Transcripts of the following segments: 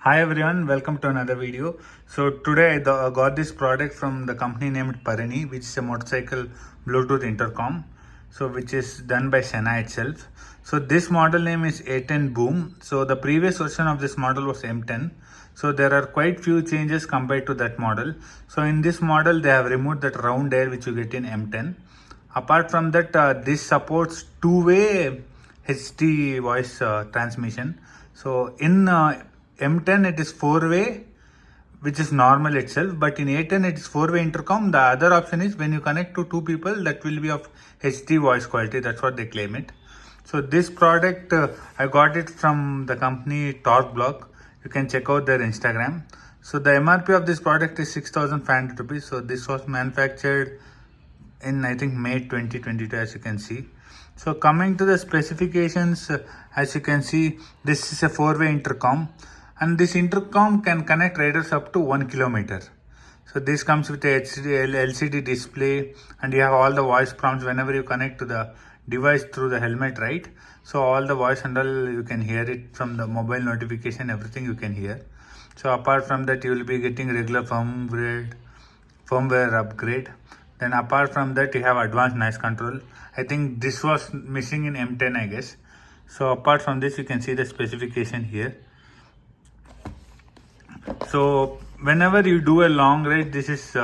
Hi everyone, welcome to another video. So today I got this product from the company named Perni, which is a motorcycle Bluetooth intercom. So which is done by Sena itself. So this model name is A10 Boom. So the previous version of this model was M10. So there are quite few changes compared to that model. So in this model they have removed that round air which you get in M10. Apart from that, this supports two-way HD voice transmission. So in M10 it is four-way, which is normal itself, but in A10 it is four-way intercom. The other option is when you connect to two people, that will be of HD voice quality. That's what they claim it. So this product I got it from the company Torque Block. You can check out their Instagram. So the MRP of this product is 6,500 rupees. So this was manufactured in I think May 2022, as you can see. So coming to the specifications, as you can see, this is a four-way intercom, and this intercom can connect riders up to 1 kilometer. So this comes with a LCD display, and you have all the voice prompts whenever you connect to the device through the helmet, right? So all the voice and all, you can hear it from the mobile notification, everything you can hear. So apart from that, you will be getting regular firmware upgrade. Then apart from that, you have advanced noise control. I think this was missing in M10, I guess. So apart from this, you can see the specification here. So whenever you do a long ride, this is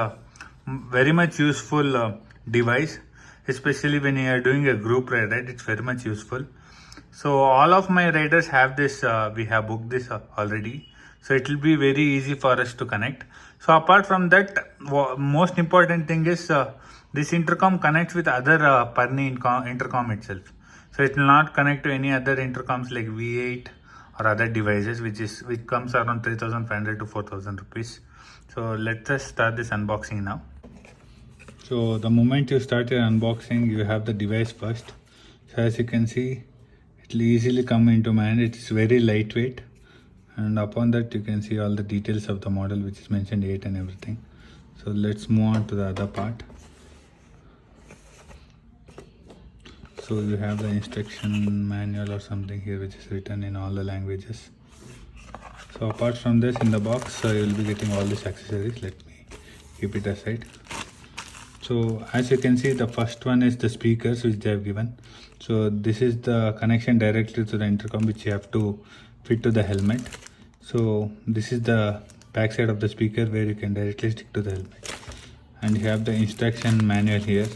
very much useful device, especially when you are doing a group ride, right? It's very much useful. So all of my riders have this, we have booked this already. So it will be very easy for us to connect. So apart from that, most important thing is this intercom connects with other Perni intercom itself. So it will not connect to any other intercoms like V8 or other devices, which comes around 3,500 to 4,000 rupees. So let us start this unboxing now. So the moment you start your unboxing, you have the device first. So as you can see, it will easily come into my hand. It is very lightweight, and upon that you can see all the details of the model, which is mentioned 8 and everything. So let's move on to the other part. So you have the instruction manual or something here, which is written in all the languages. So apart from this, in the box you will be getting all these accessories. Let me keep it aside. So as you can see, the first one is the speakers which they have given. So this is the connection directly to the intercom, which you have to fit to the helmet. So this is the back side of the speaker where you can directly stick to the helmet, and you have the instruction manual here.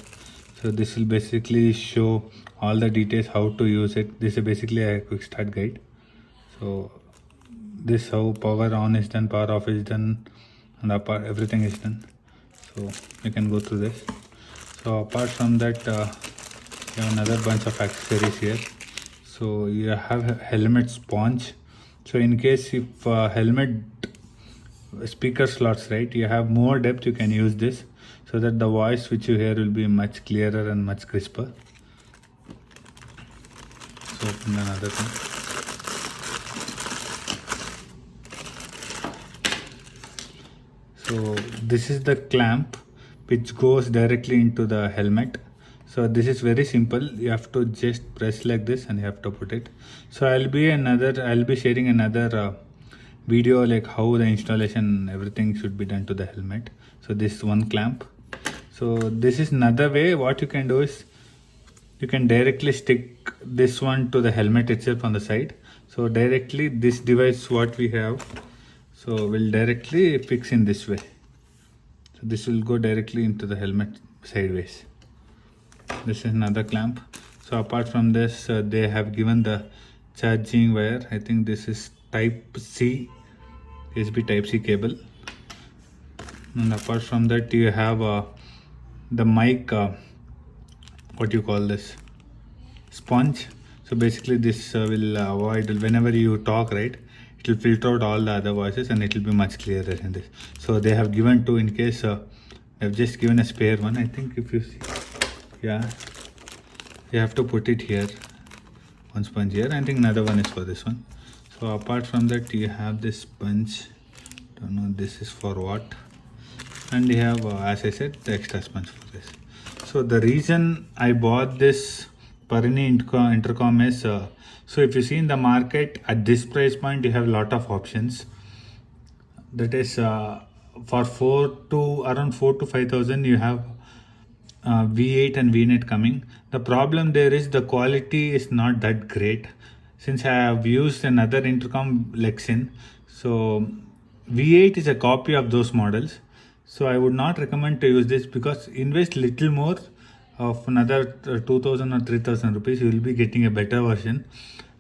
So this will basically show all the details how to use it. This is basically a quick start guide. So this how power on is done, power off is done, and everything is done. So you can go through this. So apart from that, you have another bunch of accessories here. So you have a helmet sponge. So in case if helmet speaker slots, right, you have more depth, you can use this, so that the voice which you hear will be much clearer and much crisper. So open another thing. So this is the clamp which goes directly into the helmet. So this is very simple. You have to just press like this and you have to put it. So I'll be sharing another video like how the installation, everything should be done to the helmet. So this is one clamp. So this is another way. What you can do is you can directly stick this one to the helmet itself on the side. So directly this device what we have, so will directly fix in this way. So this will go directly into the helmet sideways. This is another clamp. So apart from this, they have given the charging wire. I think this is type C, USB type C cable. And apart from that, you have the mic, what you call this, sponge. So basically this will avoid, whenever you talk, right, it will filter out all the other voices and it will be much clearer in this. So they have given two, in case they have just given a spare one. I think if you see, yeah, you have to put it here, one sponge here. I think another one is for this one. So apart from that, you have this sponge, don't know this is for what, and you have as I said, the extra sponge for this. So the reason I bought this Parani intercom is, so if you see in the market at this price point, you have a lot of options. that is for 4 to 5,000 you have V8 and VNet coming. The problem there is the quality is not that great. Since I have used another intercom Lexin, so V8 is a copy of those models. So I would not recommend to use this, because invest little more of another 2,000 or 3,000 rupees, you will be getting a better version.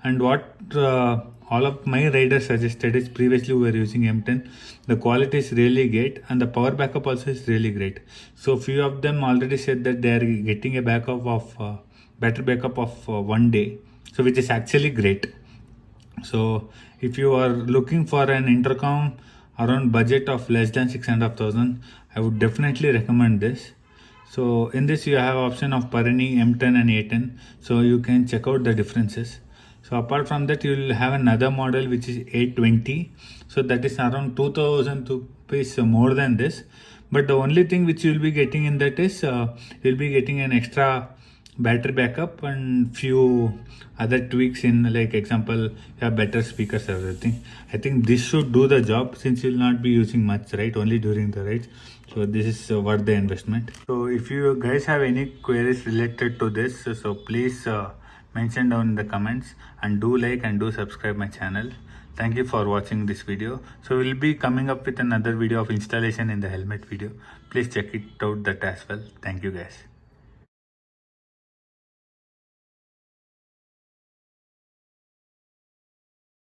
And what all of my riders suggested is, previously we were using M10, the quality is really great and the power backup also is really great. So few of them already said that they are getting a backup of battery backup of 1 day, so which is actually great. So if you are looking for an intercom around budget of less than 6,500, I would definitely recommend this. So in this you have option of Parani M10 and A10, so you can check out the differences. So apart from that, you will have another model which is 820, so that is around 2,000 rupees more than this. But the only thing which you will be getting in that is you will be getting an extra battery backup and few other tweaks, in like example you have better speakers, everything. I think this should do the job, since you will not be using much, right, only during the rides. So this is worth the investment. So if you guys have any queries related to this, so please mention down in the comments, and do like and do subscribe my channel. Thank you for watching this video. So we'll be coming up with another video of installation in the helmet video. Please check it out that as well. Thank you guys.